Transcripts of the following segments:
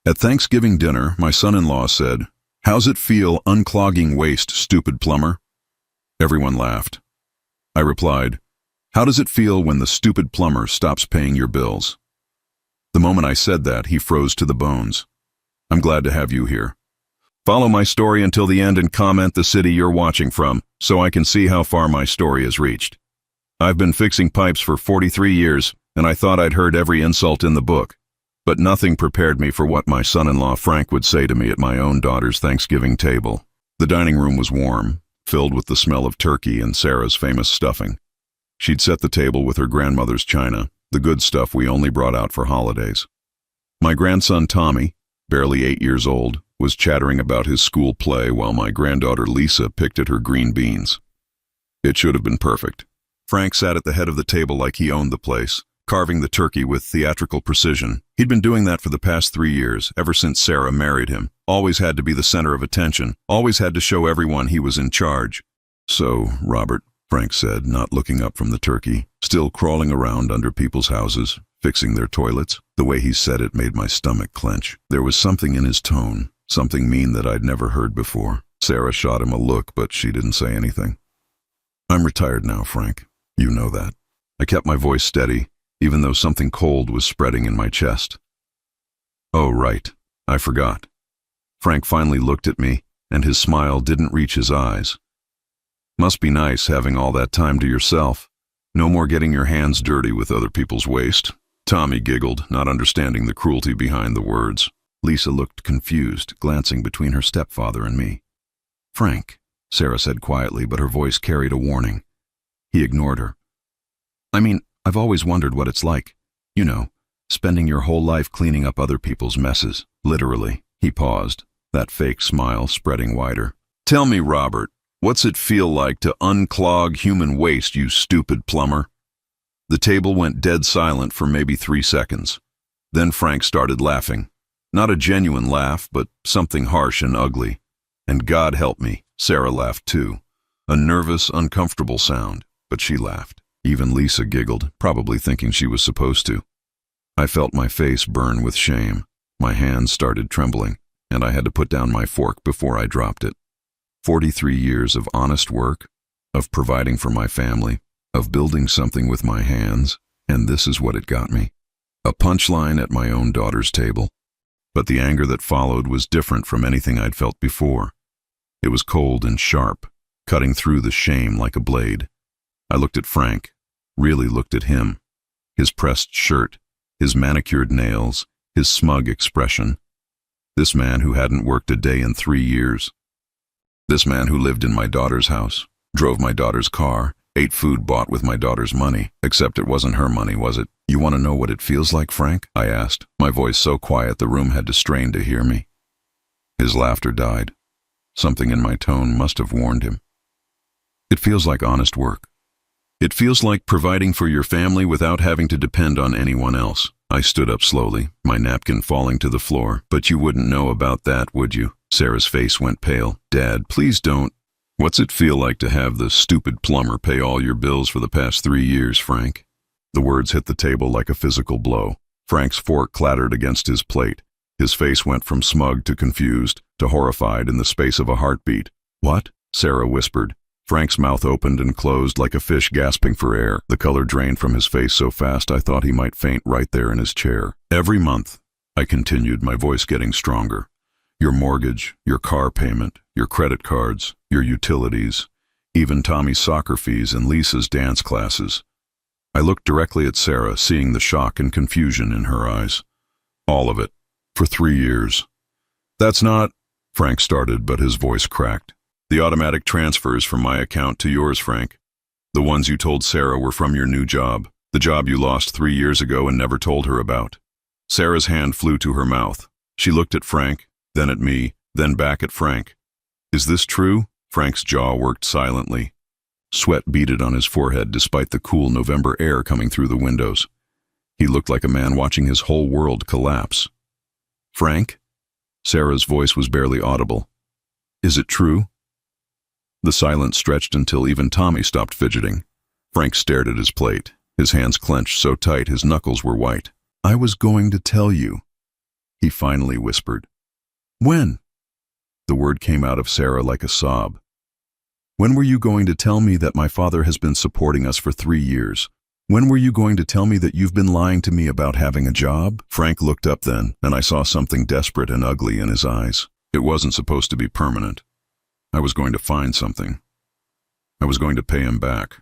At Thanksgiving dinner, my son-in-law said, "How's it feel unclogging waste, stupid plumber?" Everyone laughed. I replied, "How does it feel when the stupid plumber stops paying your bills?" The moment I said that, he froze to the bones. I'm glad to have you here. Follow my story until the end and comment the city you're watching from, so I can see how far my story has reached. I've been fixing pipes for 43 years, and I thought I'd heard every insult in the book. But nothing prepared me for what my son-in-law Frank would say to me at my own daughter's Thanksgiving table. The dining room was warm, filled with the smell of turkey and Sarah's famous stuffing. She'd set the table with her grandmother's china, the good stuff we only brought out for holidays. My grandson Tommy, barely 8 years old, was chattering about his school play while my granddaughter Lisa picked at her green beans. It should have been perfect. Frank sat at the head of the table like he owned the place, carving the turkey with theatrical precision. He'd been doing that for the past 3 years, ever since Sarah married him. Always had to be the center of attention, always had to show everyone he was in charge. "So, Robert," Frank said, not looking up from the turkey, "still crawling around under people's houses, fixing their toilets?" The way he said it made my stomach clench. There was something in his tone, something mean that I'd never heard before. Sarah shot him a look, but she didn't say anything. "I'm retired now, Frank. You know that." I kept my voice steady, even though something cold was spreading in my chest. "Oh, right. I forgot." Frank finally looked at me, and his smile didn't reach his eyes. "Must be nice having all that time to yourself. No more getting your hands dirty with other people's waste." Tommy giggled, not understanding the cruelty behind the words. Lisa looked confused, glancing between her stepfather and me. "Frank," Sarah said quietly, but her voice carried a warning. He ignored her. "I mean, I've always wondered what it's like. You know, spending your whole life cleaning up other people's messes. Literally." He paused, that fake smile spreading wider. "Tell me, Robert, what's it feel like to unclog human waste, you stupid plumber?" The table went dead silent for maybe 3 seconds. Then Frank started laughing. Not a genuine laugh, but something harsh and ugly. And God help me, Sarah laughed too. A nervous, uncomfortable sound, but she laughed. Even Lisa giggled, probably thinking she was supposed to. I felt my face burn with shame. My hands started trembling, and I had to put down my fork before I dropped it. 43 years of honest work, of providing for my family, of building something with my hands, and this is what it got me. A punchline at my own daughter's table. But the anger that followed was different from anything I'd felt before. It was cold and sharp, cutting through the shame like a blade. I looked at Frank, really looked at him. His pressed shirt, his manicured nails, his smug expression. This man who hadn't worked a day in 3 years. This man who lived in my daughter's house, drove my daughter's car, ate food bought with my daughter's money, except it wasn't her money, was it? "You want to know what it feels like, Frank?" I asked, my voice so quiet the room had to strain to hear me. His laughter died. Something in my tone must have warned him. "It feels like honest work. It feels like providing for your family without having to depend on anyone else." I stood up slowly, my napkin falling to the floor. "But you wouldn't know about that, would you?" Sarah's face went pale. "Dad, please don't. What's it feel like to have the stupid plumber pay all your bills for the past 3 years, Frank?" The words hit the table like a physical blow. Frank's fork clattered against his plate. His face went from smug to confused to horrified in the space of a heartbeat. "What?" Sarah whispered. Frank's mouth opened and closed like a fish gasping for air. The color drained from his face so fast I thought he might faint right there in his chair. "Every month," I continued, my voice getting stronger. "Your mortgage, your car payment, your credit cards, your utilities, even Tommy's soccer fees and Lisa's dance classes." I looked directly at Sarah, seeing the shock and confusion in her eyes. "All of it. For 3 years." "That's not," Frank started, but his voice cracked. "The automatic transfers from my account to yours, Frank. The ones you told Sarah were from your new job, the job you lost 3 years ago and never told her about." Sarah's hand flew to her mouth. She looked at Frank, then at me, then back at Frank. "Is this true?" Frank's jaw worked silently. Sweat beaded on his forehead despite the cool November air coming through the windows. He looked like a man watching his whole world collapse. "Frank?" Sarah's voice was barely audible. "Is it true?" The silence stretched until even Tommy stopped fidgeting. Frank stared at his plate, his hands clenched so tight his knuckles were white. "I was going to tell you." he finally whispered. When? The word came out of Sarah like a sob. When were you going to tell me that my father has been supporting us for 3 years? When were you going to tell me that you've been lying to me about having a job? Frank looked up then, and I saw something desperate and ugly in his eyes. It wasn't supposed to be permanent. I was going to find something. I was going to pay him back.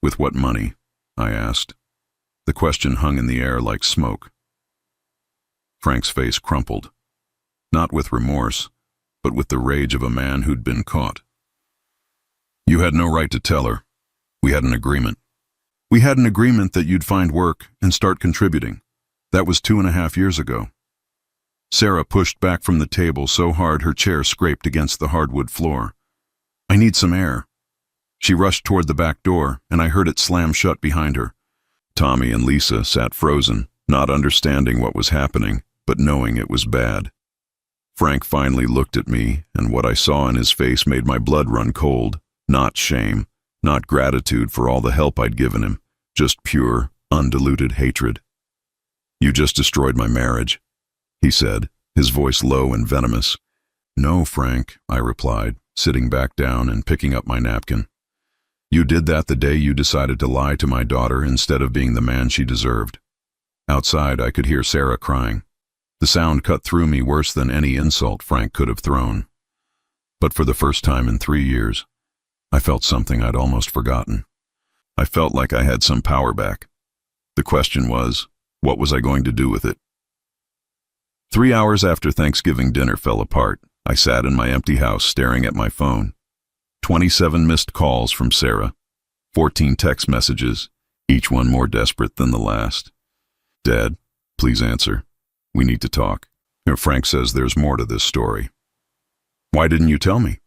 With what money? I asked. The question hung in the air like smoke. Frank's face crumpled. Not with remorse, but with the rage of a man who'd been caught. You had no right to tell her. We had an agreement. We had an agreement that you'd find work and start contributing. That was 2.5 years ago. Sarah pushed back from the table so hard her chair scraped against the hardwood floor. I need some air. She rushed toward the back door, and I heard it slam shut behind her. Tommy and Lisa sat frozen, not understanding what was happening, but knowing it was bad. Frank finally looked at me, and what I saw in his face made my blood run cold. Not shame, not gratitude for all the help I'd given him, just pure, undiluted hatred. You just destroyed my marriage, he said, his voice low and venomous. No, Frank, I replied, sitting back down and picking up my napkin. You did that the day you decided to lie to my daughter instead of being the man she deserved. Outside, I could hear Sarah crying. The sound cut through me worse than any insult Frank could have thrown. But for the first time in 3 years, I felt something I'd almost forgotten. I felt like I had some power back. The question was, what was I going to do with it? 3 hours after Thanksgiving dinner fell apart, I sat in my empty house staring at my phone. 27 missed calls from Sarah, 14 text messages, each one more desperate than the last. Dad, please answer. We need to talk. Frank says there's more to this story. Why didn't you tell me?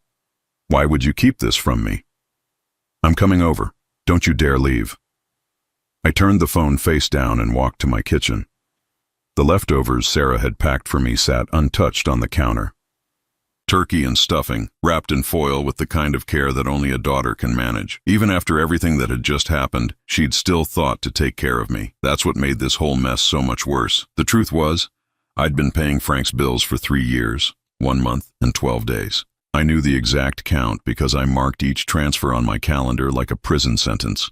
Why would you keep this from me? I'm coming over. Don't you dare leave. I turned the phone face down and walked to my kitchen. The leftovers Sarah had packed for me sat untouched on the counter. Turkey and stuffing, wrapped in foil with the kind of care that only a daughter can manage. Even after everything that had just happened, she'd still thought to take care of me. That's what made this whole mess so much worse. The truth was, I'd been paying Frank's bills for 3 years, 1 month and 12 days. I knew the exact count because I marked each transfer on my calendar like a prison sentence.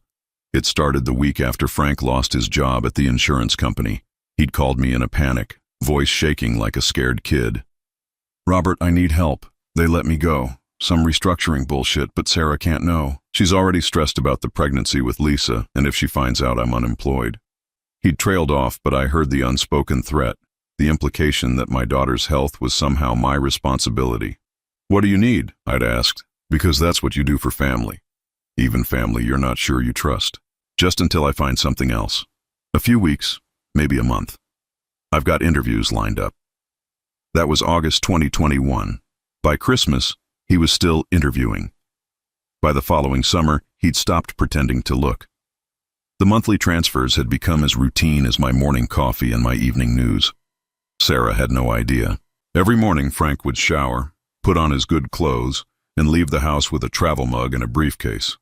It started the week after Frank lost his job at the insurance company. He'd called me in a panic, voice shaking like a scared kid. Robert, I need help. They let me go. Some restructuring bullshit, but Sarah can't know. She's already stressed about the pregnancy with Lisa, and if she finds out I'm unemployed. He'd trailed off, but I heard the unspoken threat, the implication that my daughter's health was somehow my responsibility. What do you need? I'd asked, because that's what you do for family. Even family you're not sure you trust. Just until I find something else. A few weeks, maybe a month. I've got interviews lined up. That was August 2021. By Christmas, he was still interviewing. By the following summer, he'd stopped pretending to look. The monthly transfers had become as routine as my morning coffee and my evening news. Sarah had no idea. Every morning, Frank would shower, put on his good clothes, and leave the house with a travel mug and a briefcase.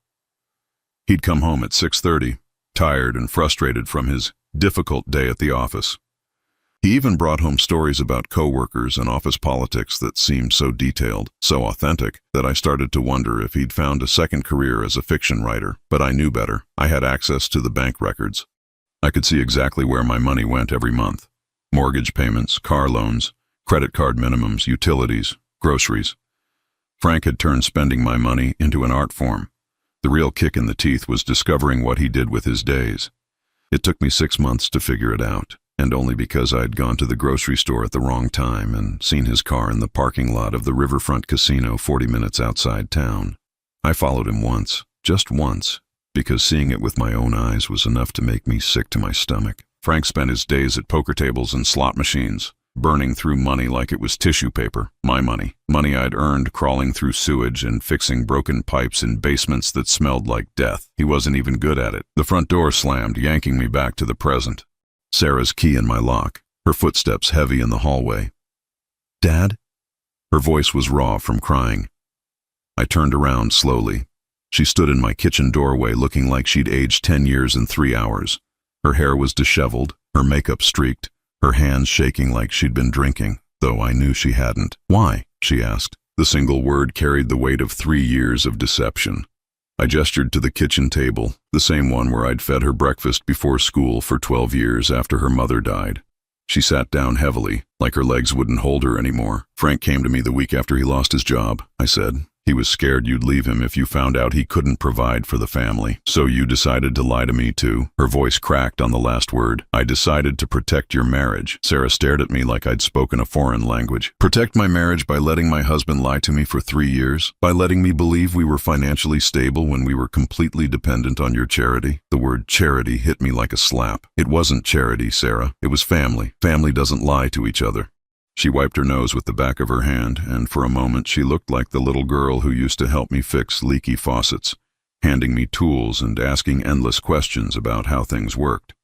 He'd come home at 6:30, tired and frustrated from his difficult day at the office. He even brought home stories about coworkers and office politics that seemed so detailed, so authentic, that I started to wonder if he'd found a second career as a fiction writer. But I knew better. I had access to the bank records. I could see exactly where my money went every month. Mortgage payments, car loans, credit card minimums, utilities, groceries. Frank had turned spending my money into an art form. The real kick in the teeth was discovering what he did with his days. It took me 6 months to figure it out, and only because I'd gone to the grocery store at the wrong time and seen his car in the parking lot of the Riverfront Casino 40 minutes outside town. I followed him once, just once, because seeing it with my own eyes was enough to make me sick to my stomach. Frank spent his days at poker tables and slot machines, burning through money like it was tissue paper. My money. Money I'd earned crawling through sewage and fixing broken pipes in basements that smelled like death. He wasn't even good at it. The front door slammed, yanking me back to the present. Sarah's key in my lock, her footsteps heavy in the hallway. Dad? Her voice was raw from crying. I turned around slowly. She stood in my kitchen doorway looking like she'd aged 10 years in 3 hours. Her hair was disheveled, her makeup streaked, her hands shaking like she'd been drinking, though I knew she hadn't. "Why?" she asked. The single word carried the weight of 3 years of deception. I gestured to the kitchen table, the same one where I'd fed her breakfast before school for 12 years after her mother died. She sat down heavily, like her legs wouldn't hold her anymore. "Frank came to me the week after he lost his job," I said. "He was scared you'd leave him if you found out he couldn't provide for the family. So you decided to lie to me too?" Her voice cracked on the last word. "I decided to protect your marriage." Sarah stared at me like I'd spoken a foreign language. "Protect my marriage by letting my husband lie to me for 3 years? By letting me believe we were financially stable when we were completely dependent on your charity?" The word charity hit me like a slap. It wasn't charity, Sarah. It was family. Family doesn't lie to each other. She wiped her nose with the back of her hand, and for a moment she looked like the little girl who used to help me fix leaky faucets, handing me tools and asking endless questions about how things worked.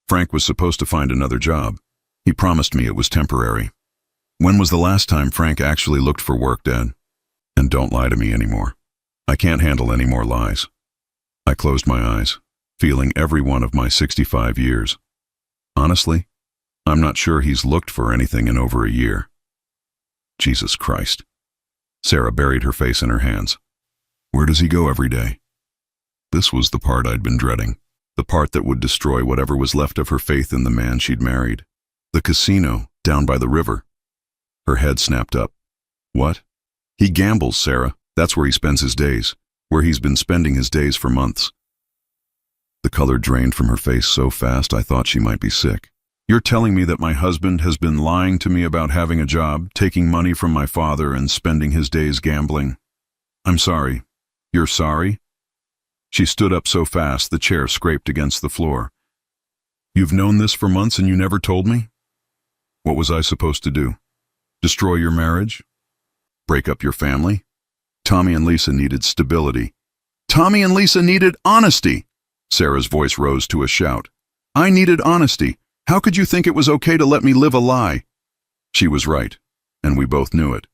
"Frank was supposed to find another job. He promised me it was temporary." "When was the last time Frank actually looked for work, Dad? And don't lie to me anymore. I can't handle any more lies." I closed my eyes, feeling every one of my 65 years. Honestly, I'm not sure he's looked for anything in over a year. Jesus Christ. Sarah buried her face in her hands. "Where does he go every day?" This was the part I'd been dreading, the part that would destroy whatever was left of her faith in the man she'd married. "The casino, down by the river." Her head snapped up. "What?" "He gambles, Sarah. That's where he spends his days, where he's been spending his days for months." The color drained from her face so fast I thought she might be sick. "You're telling me that my husband has been lying to me about having a job, taking money from my father, and spending his days gambling? I'm sorry." "You're sorry?" She stood up so fast the chair scraped against the floor. "You've known this for months and you never told me? What was I supposed to do? Destroy your marriage? Break up your family?" Tommy and Lisa needed stability. "Tommy and Lisa needed honesty!" Sarah's voice rose to a shout. "I needed honesty. How could you think it was okay to let me live a lie?" She was right, and we both knew it.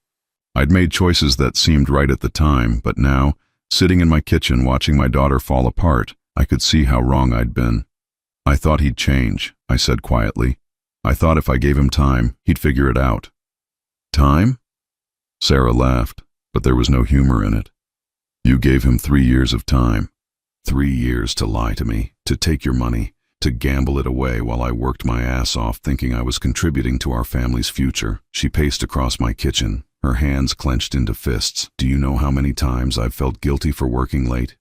I'd made choices that seemed right at the time, but now, sitting in my kitchen watching my daughter fall apart, I could see how wrong I'd been. "I thought he'd change," I said quietly. "I thought if I gave him time, he'd figure it out." "Time?" Sarah laughed, but there was no humor in it. "You gave him 3 years of time. 3 years to lie to me, to take your money, to gamble it away while I worked my ass off thinking I was contributing to our family's future." She paced across my kitchen, her hands clenched into fists. "Do you know how many times I've felt guilty for working late?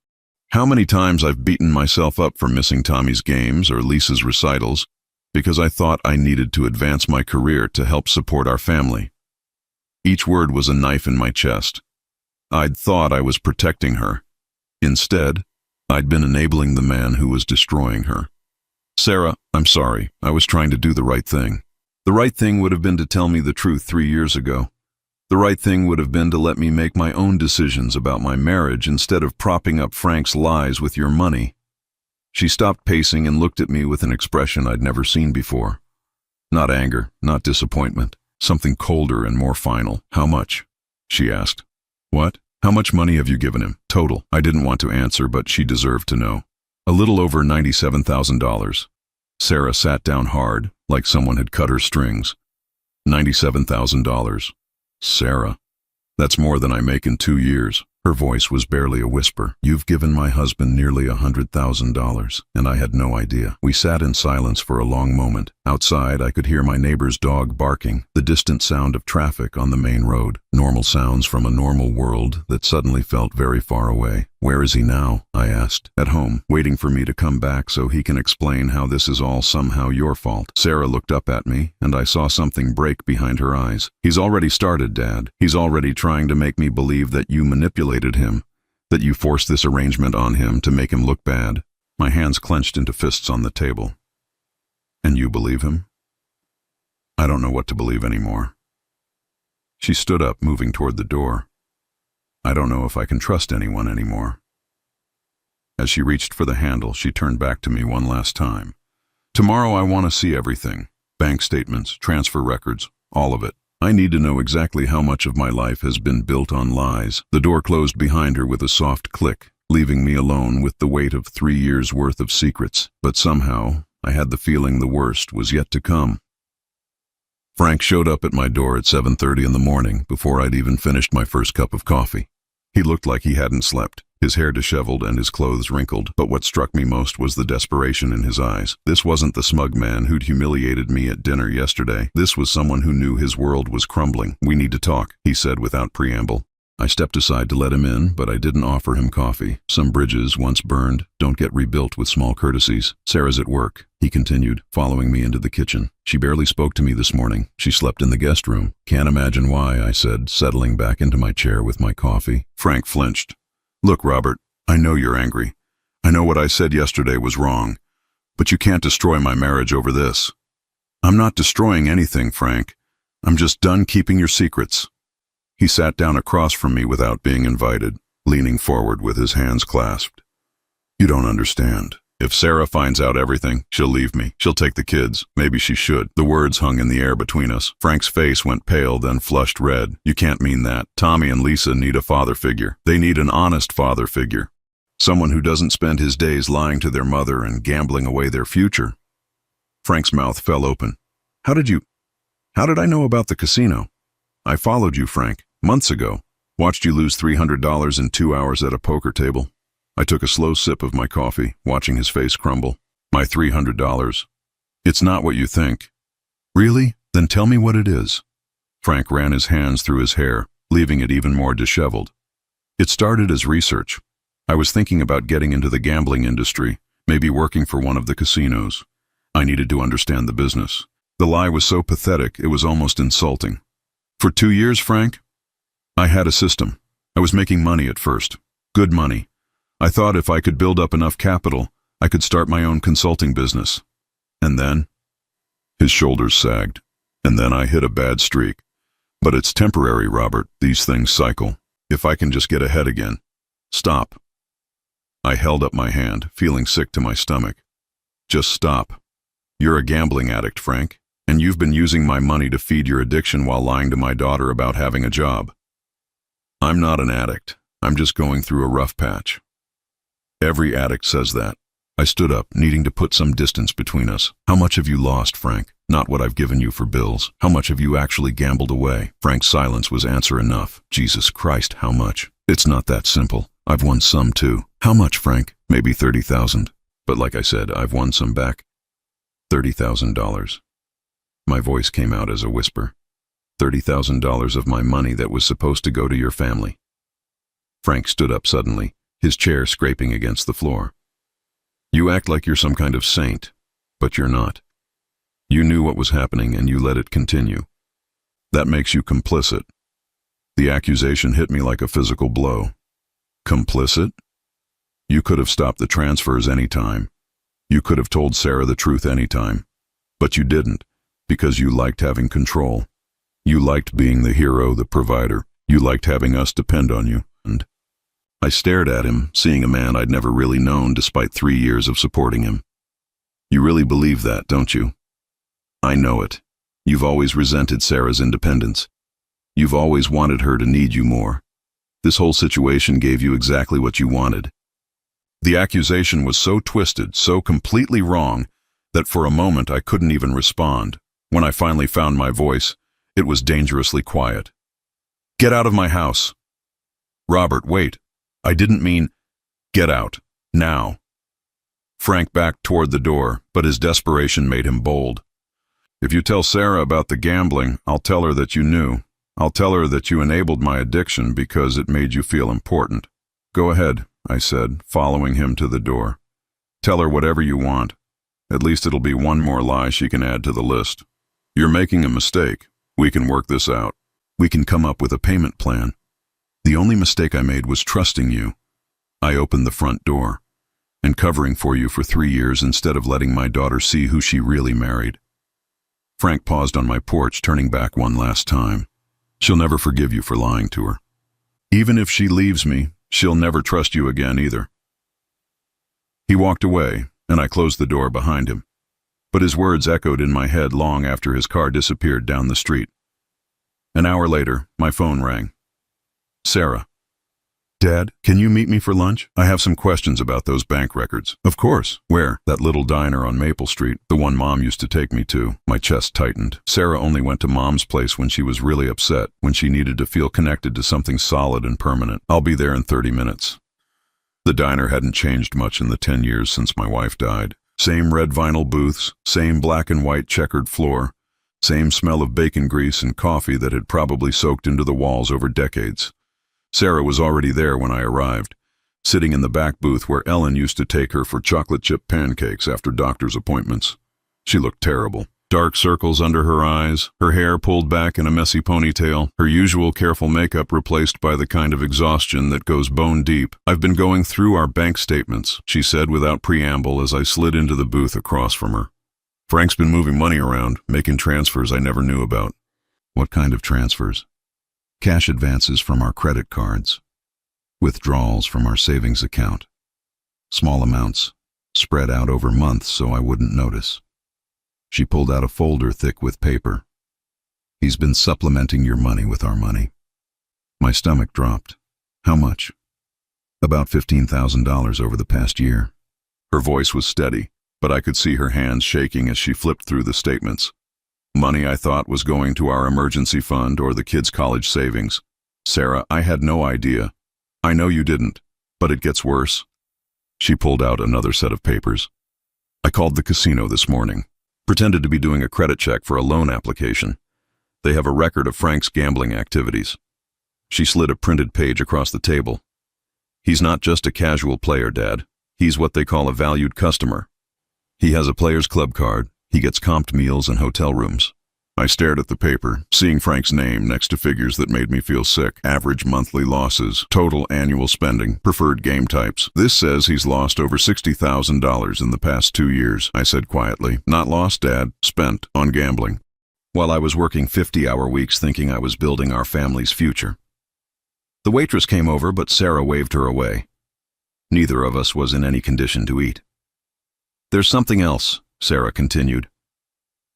How many times I've beaten myself up for missing Tommy's games or Lisa's recitals because I thought I needed to advance my career to help support our family?" Each word was a knife in my chest. I'd thought I was protecting her. Instead, I'd been enabling the man who was destroying her. "Sarah, I'm sorry. I was trying to do the right thing. The right thing would have been to tell me the truth 3 years ago. The right thing would have been to let me make my own decisions about my marriage instead of propping up Frank's lies with your money." She stopped pacing and looked at me with an expression I'd never seen before. Not anger, not disappointment, something colder and more final. "How much?" she asked. "What? How much money have you given him, total?" I didn't want to answer, but she deserved to know. "A little over $97,000. Sarah sat down hard, like someone had cut her strings. $97,000. Sarah, that's more than I make in 2 years. Her voice was barely a whisper. "You've given my husband nearly $100,000, and I had no idea." We sat in silence for a long moment. Outside, I could hear my neighbor's dog barking, the distant sound of traffic on the main road. Normal sounds from a normal world that suddenly felt very far away. "Where is he now?" I asked. "At home, waiting for me to come back so he can explain how this is all somehow your fault." Sarah looked up at me, and I saw something break behind her eyes. "He's already started, Dad. He's already trying to make me believe that you manipulated him, that you forced this arrangement on him to make him look bad." My hands clenched into fists on the table. "And you believe him?" "I don't know what to believe anymore." She stood up, moving toward the door. "I don't know if I can trust anyone anymore." As she reached for the handle, she turned back to me one last time. "Tomorrow I want to see everything. Bank statements, transfer records, all of it. I need to know exactly how much of my life has been built on lies." The door closed behind her with a soft click, leaving me alone with the weight of 3 years' worth of secrets. But somehow, I had the feeling the worst was yet to come. Frank showed up at my door at 7:30 in the morning before I'd even finished my first cup of coffee. He looked like he hadn't slept, his hair disheveled and his clothes wrinkled, but what struck me most was the desperation in his eyes. This wasn't the smug man who'd humiliated me at dinner yesterday. This was someone who knew his world was crumbling. "We need to talk," he said without preamble. I stepped aside to let him in, but I didn't offer him coffee. Some bridges, once burned, don't get rebuilt with small courtesies. "Sarah's at work," he continued, following me into the kitchen. "She barely spoke to me this morning. She slept in the guest room." "Can't imagine why," I said, settling back into my chair with my coffee. Frank flinched. "Look, Robert, I know you're angry. I know what I said yesterday was wrong. But you can't destroy my marriage over this." "I'm not destroying anything, Frank. I'm just done keeping your secrets." He sat down across from me without being invited, leaning forward with his hands clasped. "You don't understand. If Sarah finds out everything, she'll leave me. She'll take the kids. Maybe she should." The words hung in the air between us. Frank's face went pale, then flushed red. "You can't mean that. Tommy and Lisa need a father figure. They need an honest father figure. Someone who doesn't spend his days lying to their mother and gambling away their future." Frank's mouth fell open. How did I know about the casino?" "I followed you, Frank. Months ago. Watched you lose $300 in 2 hours at a poker table." I took a slow sip of my coffee, watching his face crumble. "My $300. It's not what you think." "Really? Then tell me what it is." Frank ran his hands through his hair, leaving it even more disheveled. "It started as research. I was thinking about getting into the gambling industry, maybe working for one of the casinos. I needed to understand the business." The lie was so pathetic, it was almost insulting. "For 2 years, Frank? I had a system. I was making money at first. Good money. I thought if I could build up enough capital, I could start my own consulting business. And then?" His shoulders sagged. "And then I hit a bad streak. But it's temporary, Robert. These things cycle. If I can just get ahead again." "Stop." I held up my hand, feeling sick to my stomach. "Just stop. You're a gambling addict, Frank, and you've been using my money to feed your addiction while lying to my daughter about having a job." "I'm not an addict. I'm just going through a rough patch." "Every addict says that." I stood up, needing to put some distance between us. "How much have you lost, Frank? Not what I've given you for bills. How much have you actually gambled away?" Frank's silence was answer enough. "Jesus Christ, how much?" "It's not that simple. I've won some too." "How much, Frank?" "Maybe 30,000. But like I said, I've won some back." $30,000. My voice came out as a whisper. $30,000 of my money that was supposed to go to your family." Frank stood up suddenly, his chair scraping against the floor. "You act like you're some kind of saint, but you're not. You knew what was happening and you let it continue. That makes you complicit." The accusation hit me like a physical blow. "Complicit? You could have stopped the transfers any time. You could have told Sarah the truth any time. But you didn't, because you liked having control. You liked being the hero, the provider. You liked having us depend on you." And I stared at him, seeing a man I'd never really known despite 3 years of supporting him. "You really believe that, don't you?" "I know it. You've always resented Sarah's independence. You've always wanted her to need you more. This whole situation gave you exactly what you wanted." The accusation was so twisted, so completely wrong, that for a moment I couldn't even respond. When I finally found my voice, it was dangerously quiet. "Get out of my house." "Robert, wait. I didn't mean—" "Get out. Now." Frank backed toward the door, but his desperation made him bold. "If you tell Sarah about the gambling, I'll tell her that you knew. I'll tell her that you enabled my addiction because it made you feel important." "Go ahead," I said, following him to the door. "Tell her whatever you want. At least it'll be one more lie she can add to the list. You're making a mistake. We can work this out. We can come up with a payment plan. The only mistake I made was trusting you. I opened the front door, and covering for you for 3 years instead of letting my daughter see who she really married." Frank paused on my porch, turning back one last time. "She'll never forgive you for lying to her. Even if she leaves me, she'll never trust you again either." He walked away, and I closed the door behind him. But his words echoed in my head long after his car disappeared down the street. An hour later, my phone rang. "Sarah." Dad, can you meet me for lunch? I have some questions about those bank records. Of course. Where? That little diner on Maple Street, the one Mom used to take me to. My chest tightened. Sarah only went to Mom's place when she was really upset, when she needed to feel connected to something solid and permanent. I'll be there in 30 minutes. The diner hadn't changed much in the 10 years since my wife died. Same red vinyl booths, same black and white checkered floor, same smell of bacon grease and coffee that had probably soaked into the walls over decades. Sarah was already there when I arrived, sitting in the back booth where Ellen used to take her for chocolate chip pancakes after doctor's appointments. She looked terrible. Dark circles under her eyes, her hair pulled back in a messy ponytail, her usual careful makeup replaced by the kind of exhaustion that goes bone deep. "I've been going through our bank statements," she said without preamble as I slid into the booth across from her. "Frank's been moving money around, making transfers I never knew about." "What kind of transfers?" "Cash advances from our credit cards, withdrawals from our savings account. Small amounts, spread out over months so I wouldn't notice." She pulled out a folder thick with paper. "He's been supplementing your money with our money." My stomach dropped. "How much?" "About $15,000 over the past year." Her voice was steady, but I could see her hands shaking as she flipped through the statements. Money I thought was going to our emergency fund or the kids' college savings. "Sarah, I had no idea." "I know you didn't, but it gets worse." She pulled out another set of papers. "I called the casino this morning. Pretended to be doing a credit check for a loan application. They have a record of Frank's gambling activities." She slid a printed page across the table. "He's not just a casual player, Dad. He's what they call a valued customer. He has a player's club card. He gets comped meals and hotel rooms." I stared at the paper, seeing Frank's name next to figures that made me feel sick. Average monthly losses, total annual spending, preferred game types. "This says he's lost over $60,000 in the past 2 years, I said quietly. "Not lost, Dad, spent on gambling." While I was working 50-hour weeks thinking I was building our family's future. The waitress came over, but Sarah waved her away. Neither of us was in any condition to eat. "There's something else," Sarah continued.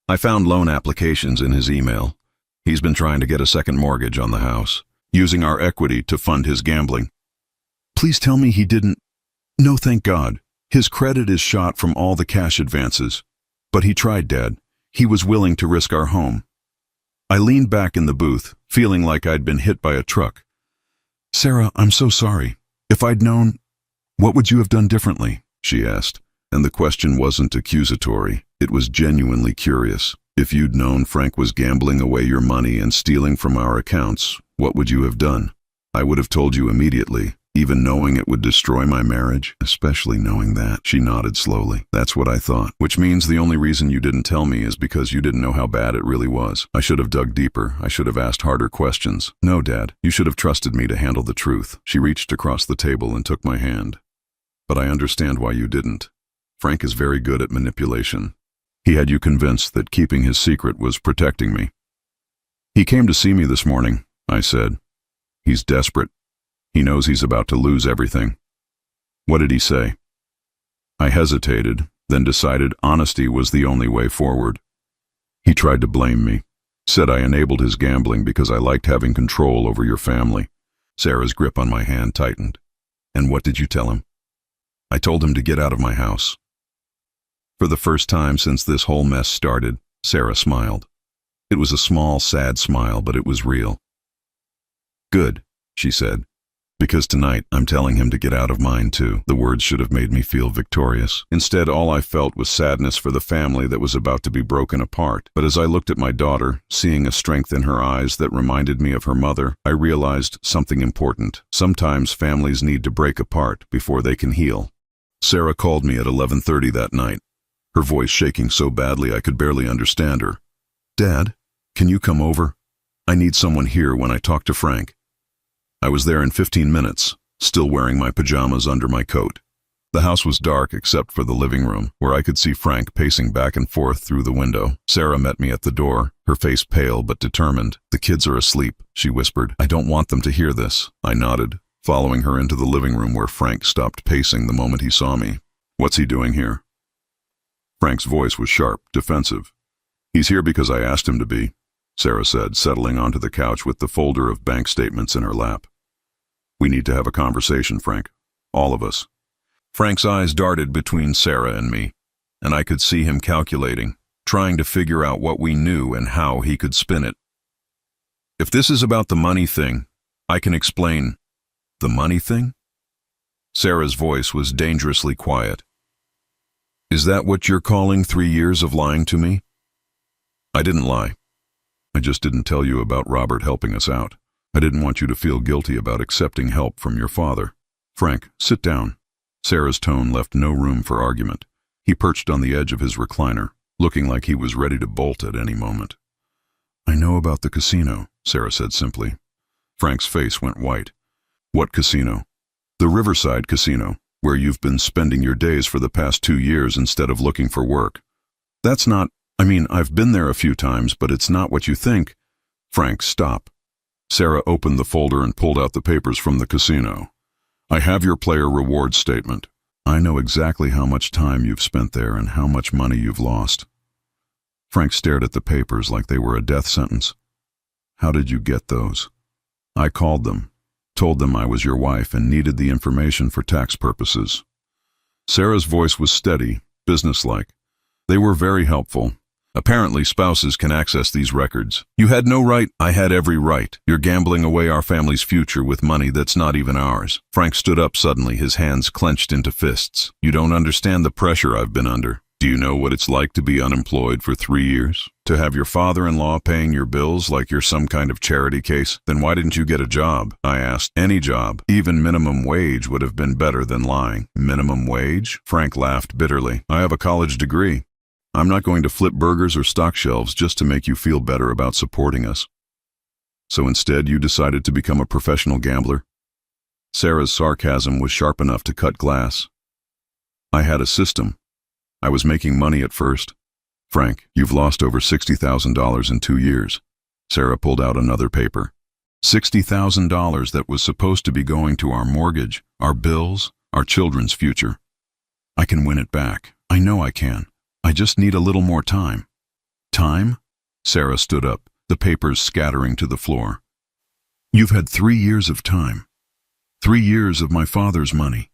"I found loan applications in his email. He's been trying to get a second mortgage on the house, using our equity to fund his gambling." "Please tell me he didn't—" "No, thank God. His credit is shot from all the cash advances. But he tried, Dad. He was willing to risk our home." I leaned back in the booth, feeling like I'd been hit by a truck. "Sarah, I'm so sorry. If I'd known, what would you have done differently?" she asked. And the question wasn't accusatory. It was genuinely curious. "If you'd known Frank was gambling away your money and stealing from our accounts, what would you have done?" "I would have told you immediately, even knowing it would destroy my marriage, especially knowing that." She nodded slowly. "That's what I thought. Which means the only reason you didn't tell me is because you didn't know how bad it really was. I should have dug deeper. I should have asked harder questions." "No, Dad. You should have trusted me to handle the truth." She reached across the table and took my hand. "But I understand why you didn't. Frank is very good at manipulation. He had you convinced that keeping his secret was protecting me." "He came to see me this morning," I said. "He's desperate. He knows he's about to lose everything." "What did he say?" I hesitated, then decided honesty was the only way forward. "He tried to blame me. Said I enabled his gambling because I liked having control over your family." Sarah's grip on my hand tightened. "And what did you tell him?" "I told him to get out of my house." For the first time since this whole mess started, Sarah smiled. It was a small, sad smile, but it was real. "Good," she said, "because tonight I'm telling him to get out of mine too." The words should have made me feel victorious. Instead, all I felt was sadness for the family that was about to be broken apart. But as I looked at my daughter, seeing a strength in her eyes that reminded me of her mother, I realized something important. Sometimes families need to break apart before they can heal. Sarah called me at 11:30 that night, her voice shaking so badly I could barely understand her. "Dad, can you come over? I need someone here when I talk to Frank." I was there in 15 minutes, still wearing my pajamas under my coat. The house was dark except for the living room, where I could see Frank pacing back and forth through the window. Sarah met me at the door, her face pale but determined. "The kids are asleep," she whispered. "I don't want them to hear this." I nodded, following her into the living room where Frank stopped pacing the moment he saw me. "What's he doing here?" Frank's voice was sharp, defensive. "He's here because I asked him to be," Sarah said, settling onto the couch with the folder of bank statements in her lap. We need to have a conversation, Frank. All of us. Frank's eyes darted between Sarah and me, and I could see him calculating, trying to figure out what we knew and how he could spin it. If this is about the money thing, I can explain. The money thing? Sarah's voice was dangerously quiet. Is that what you're calling 3 years of lying to me? I didn't lie. I just didn't tell you about Robert helping us out. I didn't want you to feel guilty about accepting help from your father. Frank, sit down. Sarah's tone left no room for argument. He perched on the edge of his recliner, looking like he was ready to bolt at any moment. I know about the casino, Sarah said simply. Frank's face went white. What casino? The Riverside Casino, where you've been spending your days for the past 2 years instead of looking for work. That's not, I've been there a few times, but it's not what you think. Frank, stop. Sarah opened the folder and pulled out the papers from the casino. I have your player reward statement. I know exactly how much time you've spent there and how much money you've lost. Frank stared at the papers like they were a death sentence. How did you get those? I called them, told them I was your wife and needed the information for tax purposes. Sarah's voice was steady, businesslike. They were very helpful. Apparently, spouses can access these records. You had no right. I had every right. You're gambling away our family's future with money that's not even ours. Frank stood up suddenly, his hands clenched into fists. You don't understand the pressure I've been under. Do you know what it's like to be unemployed for 3 years? To have your father-in-law paying your bills like you're some kind of charity case? Then why didn't you get a job? I asked. Any job. Even minimum wage would have been better than lying. Minimum wage? Frank laughed bitterly. I have a college degree. I'm not going to flip burgers or stock shelves just to make you feel better about supporting us. So instead, you decided to become a professional gambler? Sarah's sarcasm was sharp enough to cut glass. I had a system. I was making money at first. Frank, you've lost over $60,000 in 2 years. Sarah pulled out another paper. $60,000 that was supposed to be going to our mortgage, our bills, our children's future. I can win it back. I know I can. I just need a little more time. Time? Sarah stood up, the papers scattering to the floor. You've had 3 years of time. 3 years of my father's money.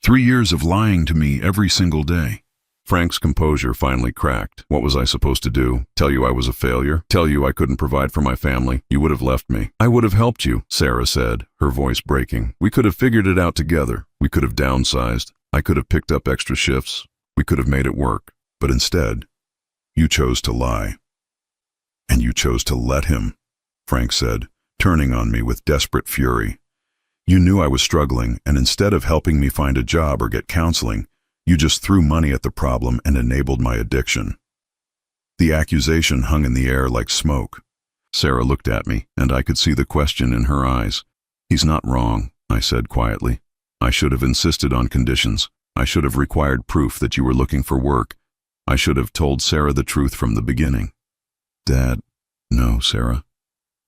3 years of lying to me every single day. Frank's composure finally cracked. What was I supposed to do? Tell you I was a failure? Tell you I couldn't provide for my family? You would have left me. I would have helped you, Sarah said, her voice breaking. We could have figured it out together. We could have downsized. I could have picked up extra shifts. We could have made it work. But instead, you chose to lie. And you chose to let him, Frank said, turning on me with desperate fury. You knew I was struggling, and instead of helping me find a job or get counseling, you just threw money at the problem and enabled my addiction. The accusation hung in the air like smoke. Sarah looked at me, and I could see the question in her eyes. He's not wrong, I said quietly. I should have insisted on conditions. I should have required proof that you were looking for work. I should have told Sarah the truth from the beginning. Dad, no, Sarah.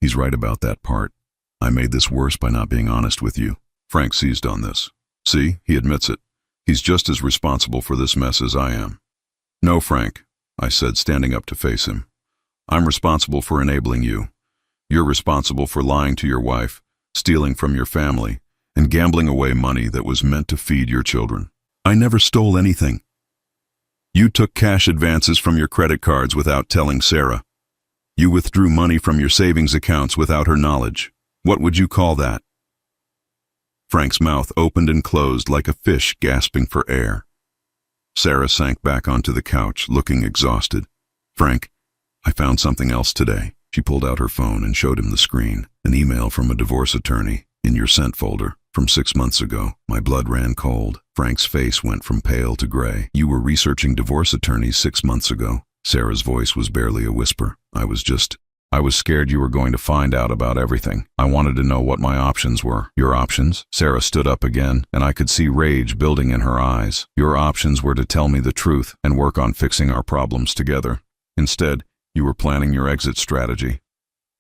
He's right about that part. I made this worse by not being honest with you. Frank seized on this. See, he admits it. He's just as responsible for this mess as I am. No, Frank, I said, standing up to face him. I'm responsible for enabling you. You're responsible for lying to your wife, stealing from your family, and gambling away money that was meant to feed your children. I never stole anything. You took cash advances from your credit cards without telling Sarah. You withdrew money from your savings accounts without her knowledge. What would you call that? Frank's mouth opened and closed like a fish gasping for air. Sarah sank back onto the couch, looking exhausted. Frank, I found something else today. She pulled out her phone and showed him the screen. An email from a divorce attorney in your sent folder from 6 months ago. My blood ran cold. Frank's face went from pale to gray. You were researching divorce attorneys 6 months ago. Sarah's voice was barely a whisper. I was scared you were going to find out about everything. I wanted to know what my options were. Your options? Sarah stood up again, and I could see rage building in her eyes. Your options were to tell me the truth and work on fixing our problems together. Instead, you were planning your exit strategy.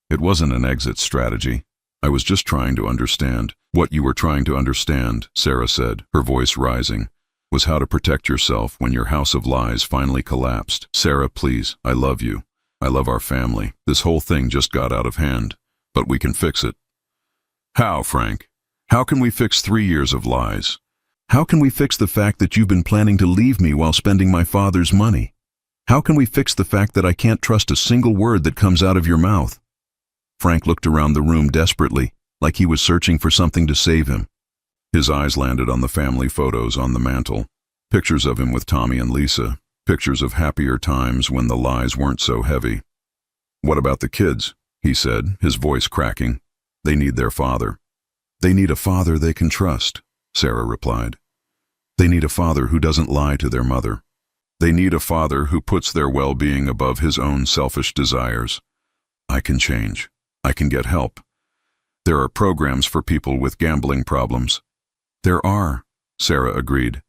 It wasn't an exit strategy. I was just trying to understand. What you were trying to understand, Sarah said, her voice rising, was how to protect yourself when your house of lies finally collapsed. Sarah, please, I love you. I love our family. This whole thing just got out of hand, but we can fix it. How, Frank? How can we fix 3 years of lies? How can we fix the fact that you've been planning to leave me while spending my father's money? How can we fix the fact that I can't trust a single word that comes out of your mouth?" Frank looked around the room desperately, like he was searching for something to save him. His eyes landed on the family photos on the mantel, pictures of him with Tommy and Lisa, pictures of happier times when the lies weren't so heavy. "What about the kids?" he said, his voice cracking. "They need their father." "They need a father they can trust," Sarah replied. "They need a father who doesn't lie to their mother. They need a father who puts their well-being above his own selfish desires. I can change. I can get help. There are programs for people with gambling problems." "There are," Sarah agreed,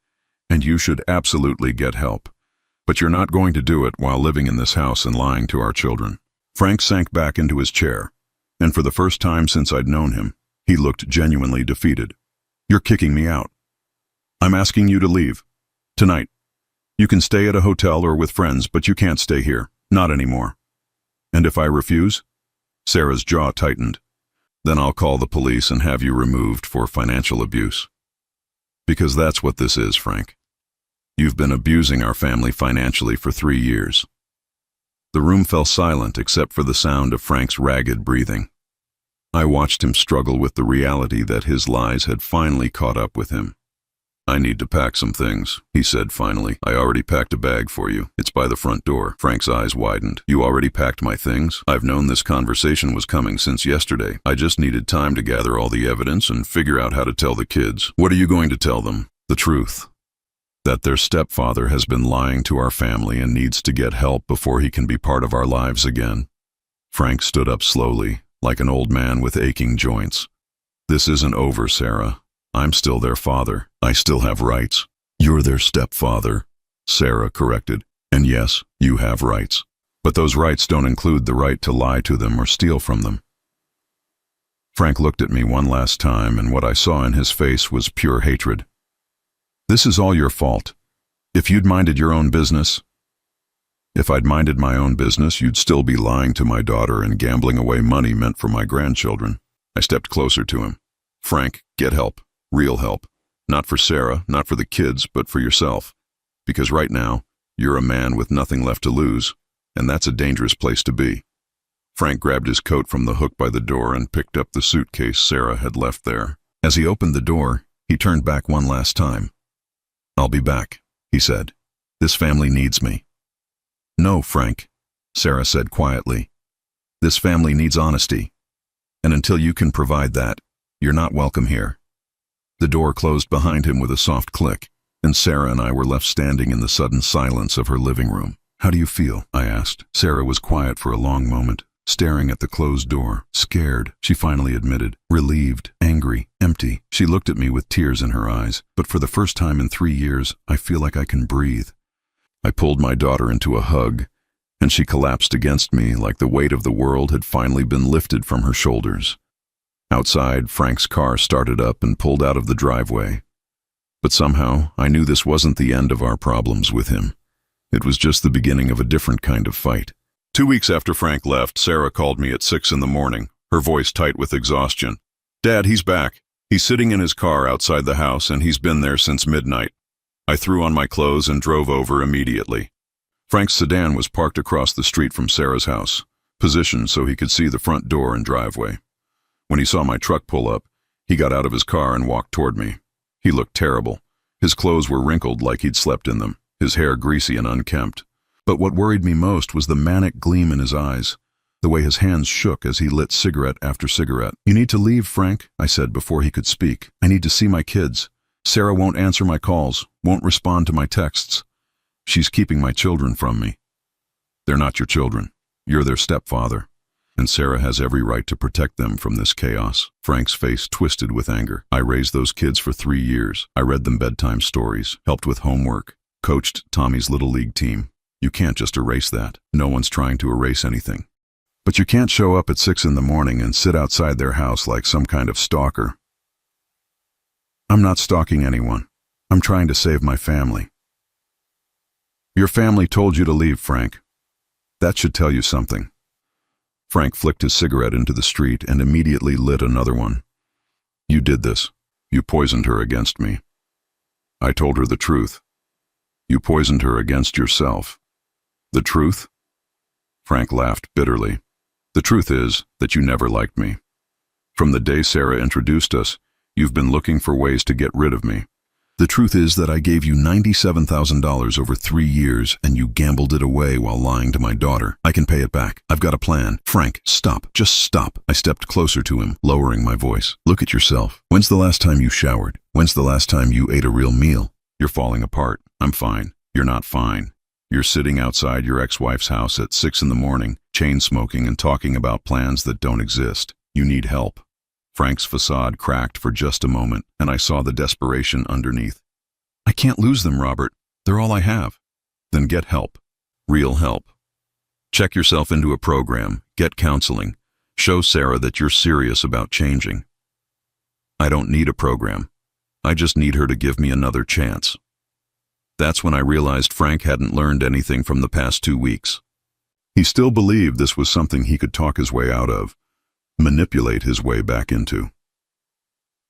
"and you should absolutely get help. But you're not going to do it while living in this house and lying to our children." Frank sank back into his chair, and for the first time since I'd known him, he looked genuinely defeated. "You're kicking me out. I'm asking you to leave. Tonight. You can stay at a hotel or with friends, but you can't stay here. Not anymore." "And if I refuse?" Sarah's jaw tightened. "Then I'll call the police and have you removed for financial abuse." "Because that's what this is, Frank. You've been abusing our family financially for 3 years." The room fell silent except for the sound of Frank's ragged breathing. I watched him struggle with the reality that his lies had finally caught up with him. "I need to pack some things," he said finally. "I already packed a bag for you. It's by the front door." Frank's eyes widened. "You already packed my things? I've known this conversation was coming since yesterday. I just needed time to gather all the evidence and figure out how to tell the kids." "What are you going to tell them?" "The truth. That their stepfather has been lying to our family and needs to get help before he can be part of our lives again." Frank stood up slowly, like an old man with aching joints. "This isn't over, Sarah. I'm still their father. I still have rights." "You're their stepfather," Sarah corrected. "And yes, you have rights. But those rights don't include the right to lie to them or steal from them." Frank looked at me one last time, and what I saw in his face was pure hatred. "This is all your fault. If you'd minded your own business—" "If I'd minded my own business, you'd still be lying to my daughter and gambling away money meant for my grandchildren." I stepped closer to him. "Frank, get help. Real help. Not for Sarah, not for the kids, but for yourself. Because right now, you're a man with nothing left to lose, and that's a dangerous place to be." Frank grabbed his coat from the hook by the door and picked up the suitcase Sarah had left there. As he opened the door, he turned back one last time. "I'll be back," he said. "This family needs me." "No, Frank," Sarah said quietly. "This family needs honesty. And until you can provide that, you're not welcome here." The door closed behind him with a soft click, and Sarah and I were left standing in the sudden silence of her living room. "How do you feel?" I asked. Sarah was quiet for a long moment, staring at the closed door. "Scared," she finally admitted. "Relieved, angry, empty." She looked at me with tears in her eyes. "But for the first time in 3 years, I feel like I can breathe." I pulled my daughter into a hug, and she collapsed against me like the weight of the world had finally been lifted from her shoulders. Outside, Frank's car started up and pulled out of the driveway. But somehow, I knew this wasn't the end of our problems with him. It was just the beginning of a different kind of fight. 2 weeks after Frank left, Sarah called me at 6 in the morning, her voice tight with exhaustion. "Dad, he's back. He's sitting in his car outside the house, and he's been there since midnight." I threw on my clothes and drove over immediately. Frank's sedan was parked across the street from Sarah's house, positioned so he could see the front door and driveway. When he saw my truck pull up, he got out of his car and walked toward me. He looked terrible. His clothes were wrinkled like he'd slept in them, his hair greasy and unkempt. But what worried me most was the manic gleam in his eyes, the way his hands shook as he lit cigarette after cigarette. "You need to leave, Frank," I said before he could speak. "I need to see my kids. Sarah won't answer my calls, won't respond to my texts. She's keeping my children from me." "They're not your children. You're their stepfather. And Sarah has every right to protect them from this chaos." Frank's face twisted with anger. "I raised those kids for 3 years. I read them bedtime stories, helped with homework, coached Tommy's little league team. You can't just erase that. No one's trying to erase anything. But you can't show up at 6 in the morning and sit outside their house like some kind of stalker." "I'm not stalking anyone. I'm trying to save my family." "Your family told you to leave, Frank. That should tell you something." Frank flicked his cigarette into the street and immediately lit another one. You did this. You poisoned her against me. I told her the truth. You poisoned her against yourself. The truth? Frank laughed bitterly. The truth is that you never liked me. From the day Sarah introduced us, you've been looking for ways to get rid of me. The truth is that I gave you $97,000 over 3 years and you gambled it away while lying to my daughter. I can pay it back. I've got a plan. Frank, stop. Just stop. I stepped closer to him, lowering my voice. Look at yourself. When's the last time you showered? When's the last time you ate a real meal? You're falling apart. I'm fine. You're not fine. You're sitting outside your ex-wife's house at 6 in the morning, chain smoking and talking about plans that don't exist. You need help. Frank's facade cracked for just a moment, and I saw the desperation underneath. I can't lose them, Robert. They're all I have. Then get help. Real help. Check yourself into a program. Get counseling. Show Sarah that you're serious about changing. I don't need a program. I just need her to give me another chance. That's when I realized Frank hadn't learned anything from the past 2 weeks. He still believed this was something he could talk his way out of, manipulate his way back into.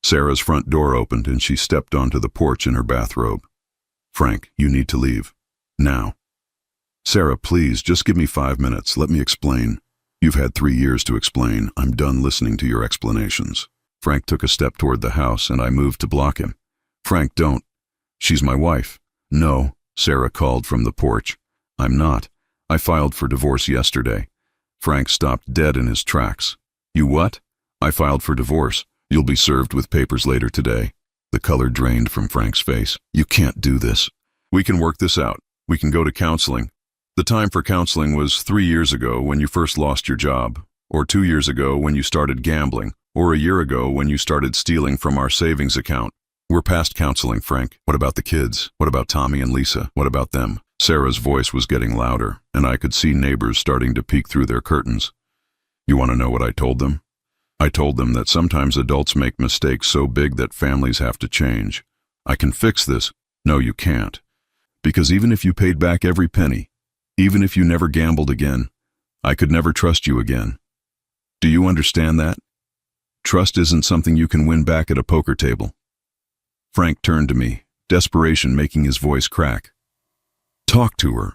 Sarah's front door opened and she stepped onto the porch in her bathrobe. Frank, you need to leave. Now. Sarah, please, just give me 5 minutes. Let me explain. You've had 3 years to explain. I'm done listening to your explanations. Frank took a step toward the house and I moved to block him. Frank, don't. She's my wife. No, Sarah called from the porch. I'm not. I filed for divorce yesterday. Frank stopped dead in his tracks. You what? I filed for divorce. You'll be served with papers later today. The color drained from Frank's face. You can't do this. We can work this out. We can go to counseling. The time for counseling was 3 years ago when you first lost your job, or 2 years ago when you started gambling, or a year ago when you started stealing from our savings account. We're past counseling, Frank. What about the kids? What about Tommy and Lisa? What about them? Sarah's voice was getting louder, and I could see neighbors starting to peek through their curtains. You want to know what I told them? I told them that sometimes adults make mistakes so big that families have to change. I can fix this. No, you can't. Because even if you paid back every penny, even if you never gambled again, I could never trust you again. Do you understand that? Trust isn't something you can win back at a poker table. Frank turned to me, desperation making his voice crack. Talk to her.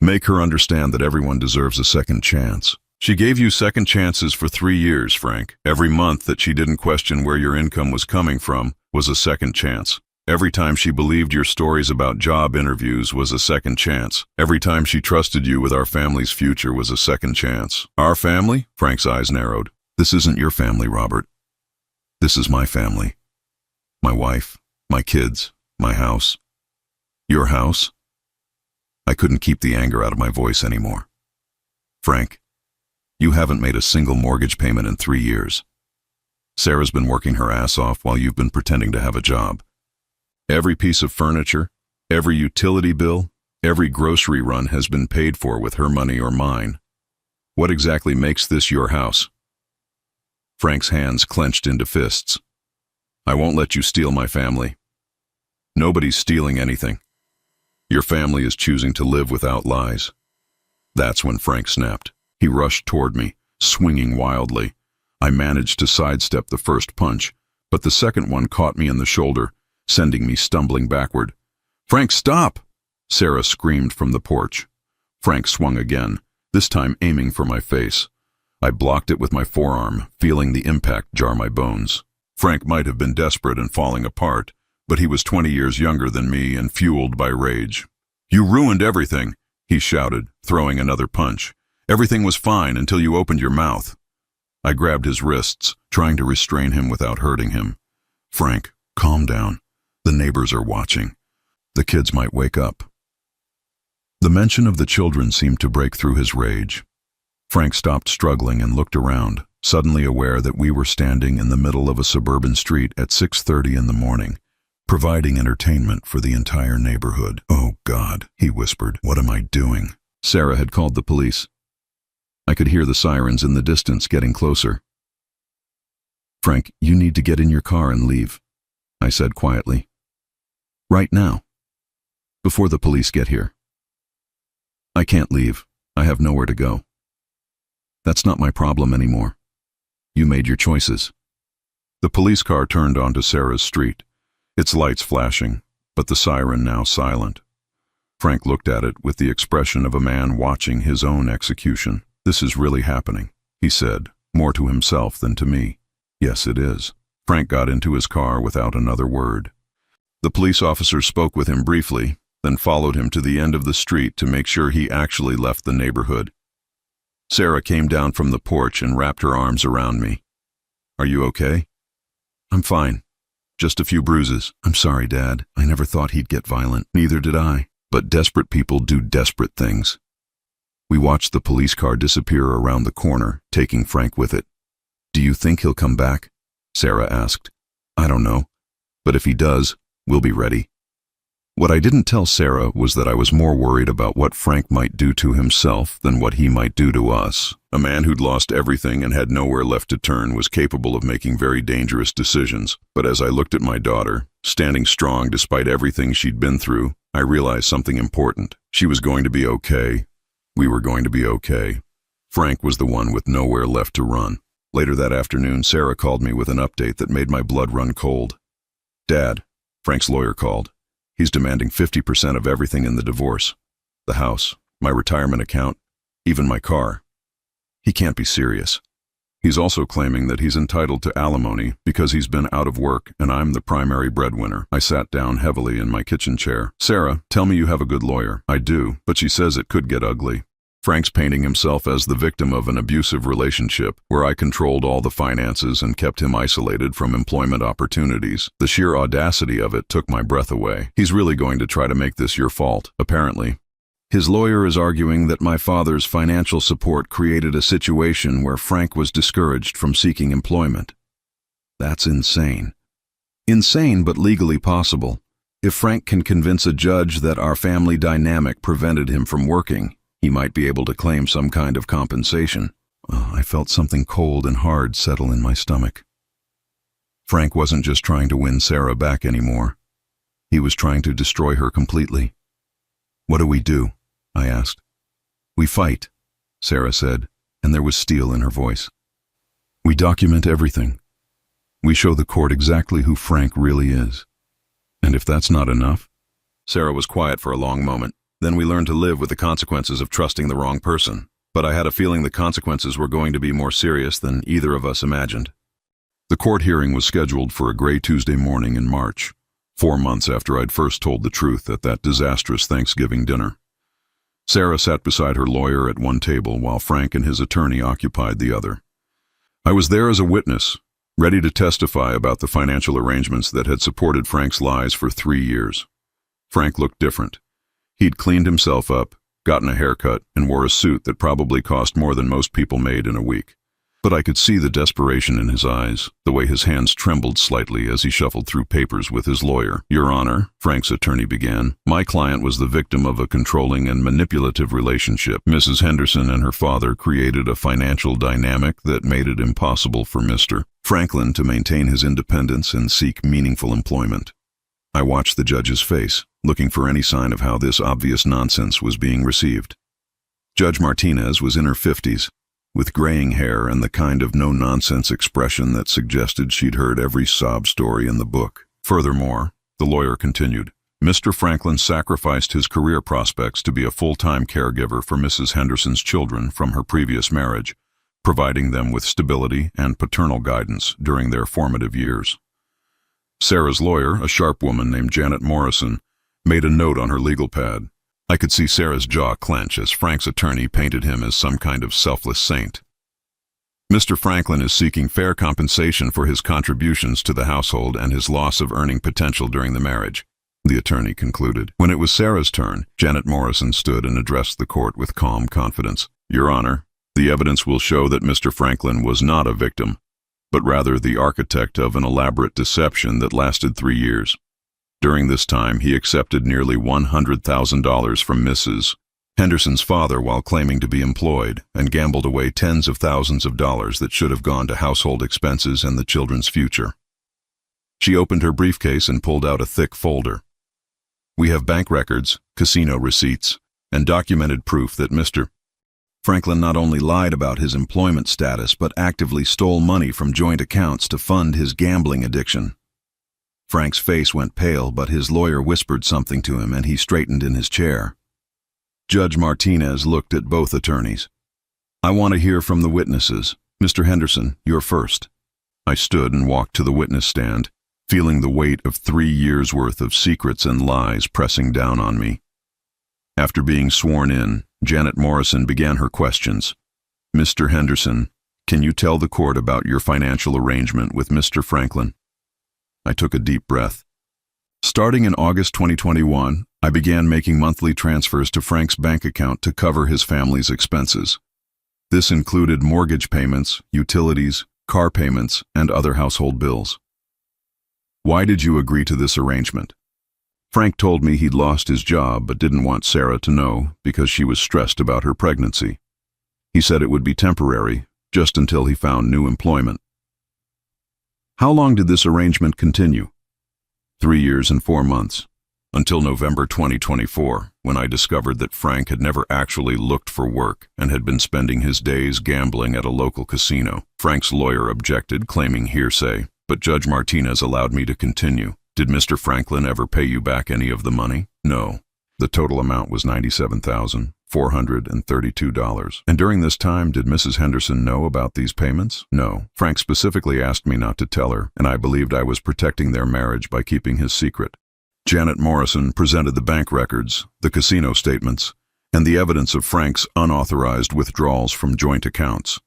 Make her understand that everyone deserves a second chance. She gave you second chances for 3 years, Frank. Every month that she didn't question where your income was coming from was a second chance. Every time she believed your stories about job interviews was a second chance. Every time she trusted you with our family's future was a second chance. Our family? Frank's eyes narrowed. This isn't your family, Robert. This is my family. My wife, my kids, my house. Your house? I couldn't keep the anger out of my voice anymore. Frank, you haven't made a single mortgage payment in 3 years. Sarah's been working her ass off while you've been pretending to have a job. Every piece of furniture, every utility bill, every grocery run has been paid for with her money or mine. What exactly makes this your house? Frank's hands clenched into fists. I won't let you steal my family. Nobody's stealing anything. Your family is choosing to live without lies. That's when Frank snapped. He rushed toward me, swinging wildly. I managed to sidestep the first punch, but the second one caught me in the shoulder, sending me stumbling backward. Frank, stop! Sarah screamed from the porch. Frank swung again, this time aiming for my face. I blocked it with my forearm, feeling the impact jar my bones. Frank might have been desperate and falling apart, but he was 20 years younger than me and fueled by rage. You ruined everything, he shouted, throwing another punch. Everything was fine until you opened your mouth. I grabbed his wrists, trying to restrain him without hurting him. Frank, calm down. The neighbors are watching. The kids might wake up. The mention of the children seemed to break through his rage. Frank stopped struggling and looked around, suddenly aware that we were standing in the middle of a suburban street at 6:30 in the morning, providing entertainment for the entire neighborhood. Oh God, he whispered, what am I doing? Sarah had called the police. I could hear the sirens in the distance getting closer. Frank, you need to get in your car and leave, I said quietly. Right now, before the police get here. I can't leave. I have nowhere to go. That's not my problem anymore. You made your choices. The police car turned onto Sarah's street, its lights flashing, but the siren now silent. Frank looked at it with the expression of a man watching his own execution. "This is really happening," he said, more to himself than to me. "Yes, it is." Frank got into his car without another word. The police officer spoke with him briefly, then followed him to the end of the street to make sure he actually left the neighborhood. Sarah came down from the porch and wrapped her arms around me. "Are you okay?" "I'm fine. Just a few bruises." "I'm sorry, Dad. I never thought he'd get violent." "Neither did I. But desperate people do desperate things." We watched the police car disappear around the corner, taking Frank with it. "Do you think he'll come back?" Sarah asked. "I don't know. But if he does, we'll be ready." What I didn't tell Sarah was that I was more worried about what Frank might do to himself than what he might do to us. A man who'd lost everything and had nowhere left to turn was capable of making very dangerous decisions. But as I looked at my daughter, standing strong despite everything she'd been through, I realized something important. She was going to be okay. We were going to be okay. Frank was the one with nowhere left to run. Later that afternoon, Sarah called me with an update that made my blood run cold. "Dad," Frank's lawyer called. "He's demanding 50% of everything in the divorce. The house, my retirement account, even my car. He can't be serious. He's also claiming that he's entitled to alimony because he's been out of work and I'm the primary breadwinner." I sat down heavily in my kitchen chair. "Sarah, tell me you have a good lawyer." "I do, but she says it could get ugly." Frank's painting himself as the victim of an abusive relationship where I controlled all the finances and kept him isolated from employment opportunities. The sheer audacity of it took my breath away. "He's really going to try to make this your fault, apparently. His lawyer is arguing that my father's financial support created a situation where Frank was discouraged from seeking employment." That's insane. Insane, but legally possible. If Frank can convince a judge that our family dynamic prevented him from working, he might be able to claim some kind of compensation. I felt something cold and hard settle in my stomach. Frank wasn't just trying to win Sarah back anymore. He was trying to destroy her completely. "What do we do?" I asked. "We fight," Sarah said, and there was steel in her voice. "We document everything. We show the court exactly who Frank really is. And if that's not enough..." Sarah was quiet for a long moment. "Then we learned to live with the consequences of trusting the wrong person. But I had a feeling the consequences were going to be more serious than either of us imagined." The court hearing was scheduled for a gray Tuesday morning in March, 4 months after I'd first told the truth at that disastrous Thanksgiving dinner. Sarah sat beside her lawyer at one table while Frank and his attorney occupied the other. I was there as a witness, ready to testify about the financial arrangements that had supported Frank's lies for 3 years. Frank looked different. He'd cleaned himself up, gotten a haircut, and wore a suit that probably cost more than most people made in a week. But I could see the desperation in his eyes, the way his hands trembled slightly as he shuffled through papers with his lawyer. "Your Honor," Frank's attorney began, "my client was the victim of a controlling and manipulative relationship. Mrs. Henderson and her father created a financial dynamic that made it impossible for Mr. Franklin to maintain his independence and seek meaningful employment." I watched the judge's face, looking for any sign of how this obvious nonsense was being received. Judge Martinez was in her 50s, with graying hair and the kind of no-nonsense expression that suggested she'd heard every sob story in the book. Furthermore, the lawyer continued, "Mr. Franklin sacrificed his career prospects to be a full-time caregiver for Mrs. Henderson's children from her previous marriage, providing them with stability and paternal guidance during their formative years." Sarah's lawyer, a sharp woman named Janet Morrison, made a note on her legal pad. I could see Sarah's jaw clench as Frank's attorney painted him as some kind of selfless saint. "Mr. Franklin is seeking fair compensation for his contributions to the household and his loss of earning potential during the marriage," the attorney concluded. When it was Sarah's turn, Janet Morrison stood and addressed the court with calm confidence. "Your Honor, the evidence will show that Mr. Franklin was not a victim, but rather the architect of an elaborate deception that lasted 3 years. During this time, he accepted nearly $100,000 from Mrs. Henderson's father while claiming to be employed, and gambled away tens of thousands of dollars that should have gone to household expenses and the children's future." She opened her briefcase and pulled out a thick folder. "We have bank records, casino receipts, and documented proof that Mr. Franklin not only lied about his employment status but actively stole money from joint accounts to fund his gambling addiction. Frank's face went pale, but his lawyer whispered something to him and he straightened in his chair. Judge Martinez looked at both attorneys. "I want to hear from the witnesses. Mr. Henderson, you're first." I stood and walked to the witness stand, feeling the weight of 3 years' worth of secrets and lies pressing down on me. After being sworn in, Janet Morrison began her questions. "Mr. Henderson, can you tell the court about your financial arrangement with Mr. Franklin?" I took a deep breath. Starting in August 2021, I began making monthly transfers to Frank's bank account to cover his family's expenses. This included mortgage payments, utilities, car payments, and other household bills. "Why did you agree to this arrangement?" Frank told me he'd lost his job but didn't want Sarah to know because she was stressed about her pregnancy. He said it would be temporary, just until he found new employment. "How long did this arrangement continue?" 3 years and 4 months, until November 2024, when I discovered that Frank had never actually looked for work and had been spending his days gambling at a local casino. Frank's lawyer objected, claiming hearsay, but Judge Martinez allowed me to continue. "Did Mr. Franklin ever pay you back any of the money?" "No. The total amount was $97,432. "And during this time, did Mrs. Henderson know about these payments?" "No. Frank specifically asked me not to tell her, and I believed I was protecting their marriage by keeping his secret." Janet Morrison presented the bank records, the casino statements, and the evidence of Frank's unauthorized withdrawals from joint accounts.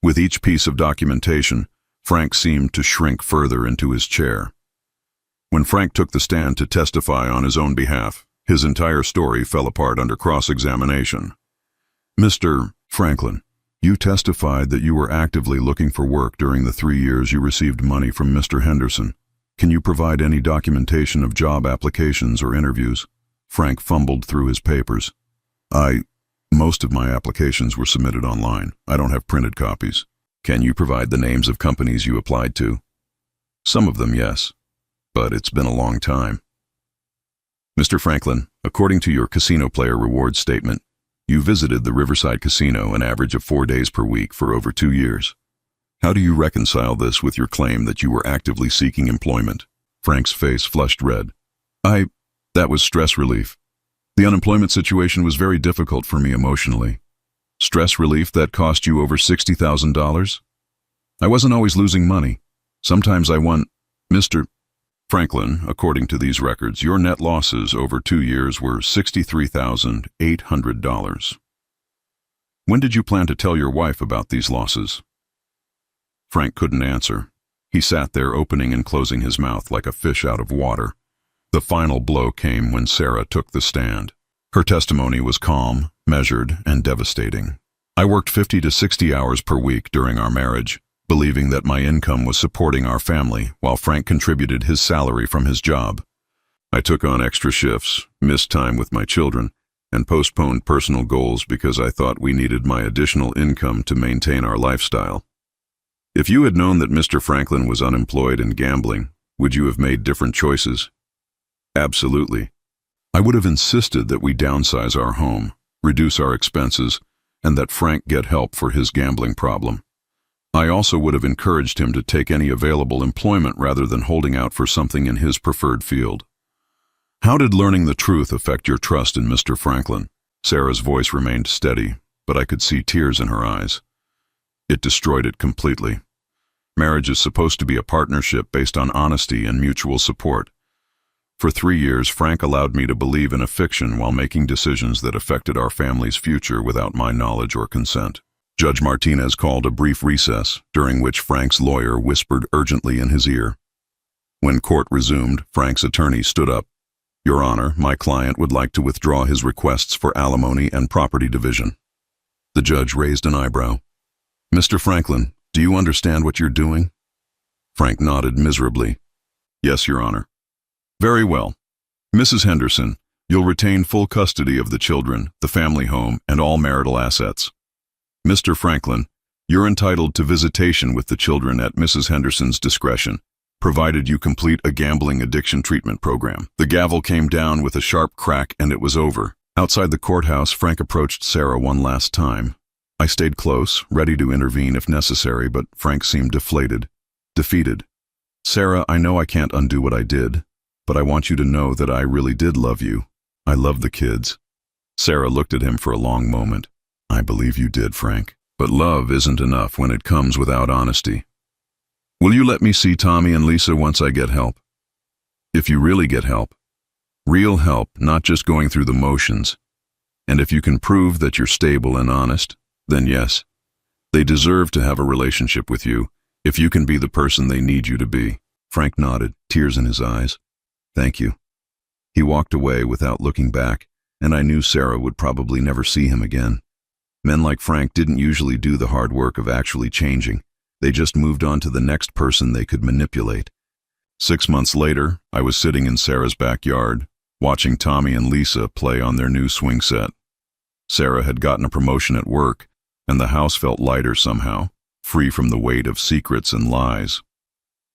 With each piece of documentation, Frank seemed to shrink further into his chair. When Frank took the stand to testify on his own behalf, his entire story fell apart under cross-examination. "Mr. Franklin, you testified that you were actively looking for work during the 3 years you received money from Mr. Henderson. Can you provide any documentation of job applications or interviews?" Frank fumbled through his papers. Most of my applications were submitted online. I don't have printed copies." "Can you provide the names of companies you applied to?" "Some of them, yes, but it's been a long time." "Mr. Franklin, according to your casino player rewards statement, you visited the Riverside Casino an average of 4 days per week for over 2 years. How do you reconcile this with your claim that you were actively seeking employment?" Frank's face flushed red. That was stress relief. The unemployment situation was very difficult for me emotionally." "Stress relief that cost you over $60,000? "I wasn't always losing money. Sometimes I won." "Mr. Franklin, according to these records, your net losses over 2 years were $63,800. When did you plan to tell your wife about these losses?" Frank couldn't answer. He sat there opening and closing his mouth like a fish out of water. The final blow came when Sarah took the stand. Her testimony was calm, measured, and devastating. "I worked 50 to 60 hours per week during our marriage, believing that my income was supporting our family while Frank contributed his salary from his job. I took on extra shifts, missed time with my children, and postponed personal goals because I thought we needed my additional income to maintain our lifestyle. If you had known that Mr. Franklin was unemployed and gambling, would you have made different choices?" "Absolutely. I would have insisted that we downsize our home, reduce our expenses, and that Frank get help for his gambling problem. I also would have encouraged him to take any available employment rather than holding out for something in his preferred field." "How did learning the truth affect your trust in Mr. Franklin?" Sarah's voice remained steady, but I could see tears in her eyes. "It destroyed it completely. Marriage is supposed to be a partnership based on honesty and mutual support. For 3 years, Frank allowed me to believe in a fiction while making decisions that affected our family's future without my knowledge or consent." Judge Martinez called a brief recess, during which Frank's lawyer whispered urgently in his ear. When court resumed, Frank's attorney stood up. "Your Honor, my client would like to withdraw his requests for alimony and property division." The judge raised an eyebrow. "Mr. Franklin, do you understand what you're doing?" Frank nodded miserably. "Yes, Your Honor." "Very well. Mrs. Henderson, you'll retain full custody of the children, the family home, and all marital assets. Mr. Franklin, you're entitled to visitation with the children at Mrs. Henderson's discretion, provided you complete a gambling addiction treatment program." The gavel came down with a sharp crack and it was over. Outside the courthouse, Frank approached Sarah one last time. I stayed close, ready to intervene if necessary, but Frank seemed deflated, defeated. "Sarah, I know I can't undo what I did, but I want you to know that I really did love you. I love the kids." Sarah looked at him for a long moment. "I believe you did, Frank. But love isn't enough when it comes without honesty. Will you let me see Tommy and Lisa once I get help? If you really get help, real help, not just going through the motions, and if you can prove that you're stable and honest, then yes, they deserve to have a relationship with you if you can be the person they need you to be." Frank nodded, tears in his eyes. "Thank you." He walked away without looking back, and I knew Sarah would probably never see him again. Men like Frank didn't usually do the hard work of actually changing. They just moved on to the next person they could manipulate. 6 months later, I was sitting in Sarah's backyard, watching Tommy and Lisa play on their new swing set. Sarah had gotten a promotion at work, and the house felt lighter somehow, free from the weight of secrets and lies.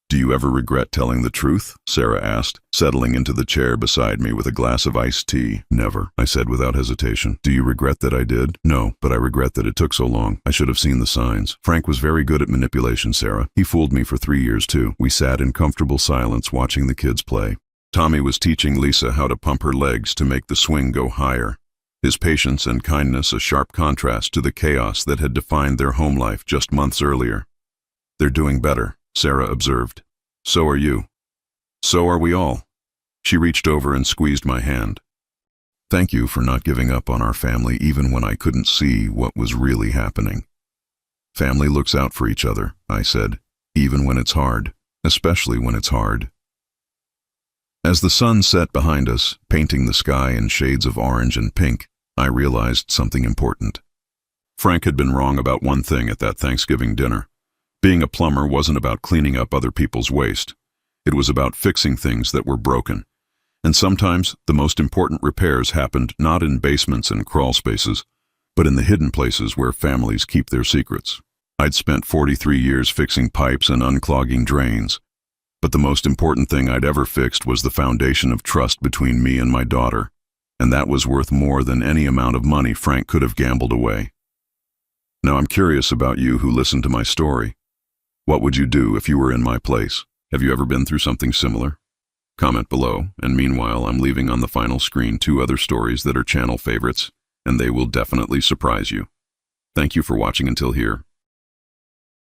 "Do you ever regret telling the truth?" Sarah asked, settling into the chair beside me with a glass of iced tea. "Never," I said without hesitation. "Do you regret that I did?" "No, but I regret that it took so long. I should have seen the signs." Frank was very good at manipulation, Sarah. He fooled me for 3 years too. We sat in comfortable silence watching the kids play. Tommy was teaching Lisa how to pump her legs to make the swing go higher. His patience and kindness a sharp contrast to the chaos that had defined their home life just months earlier. "They're doing better," Sarah observed. "So are you. So are we all." She reached over and squeezed my hand. "Thank you for not giving up on our family even when I couldn't see what was really happening." "Family looks out for each other," I said, "even when it's hard, especially when it's hard." As the sun set behind us, painting the sky in shades of orange and pink, I realized something important. Frank had been wrong about one thing at that Thanksgiving dinner. Being a plumber wasn't about cleaning up other people's waste. It was about fixing things that were broken. And sometimes the most important repairs happened not in basements and crawl spaces, but in the hidden places where families keep their secrets. I'd spent 43 years fixing pipes and unclogging drains, but the most important thing I'd ever fixed was the foundation of trust between me and my daughter, and that was worth more than any amount of money Frank could have gambled away. Now I'm curious about you who listened to my story. What would you do if you were in my place? Have you ever been through something similar? Comment below, and meanwhile I'm leaving on the final screen 2 other stories that are channel favorites, and they will definitely surprise you. Thank you for watching until here.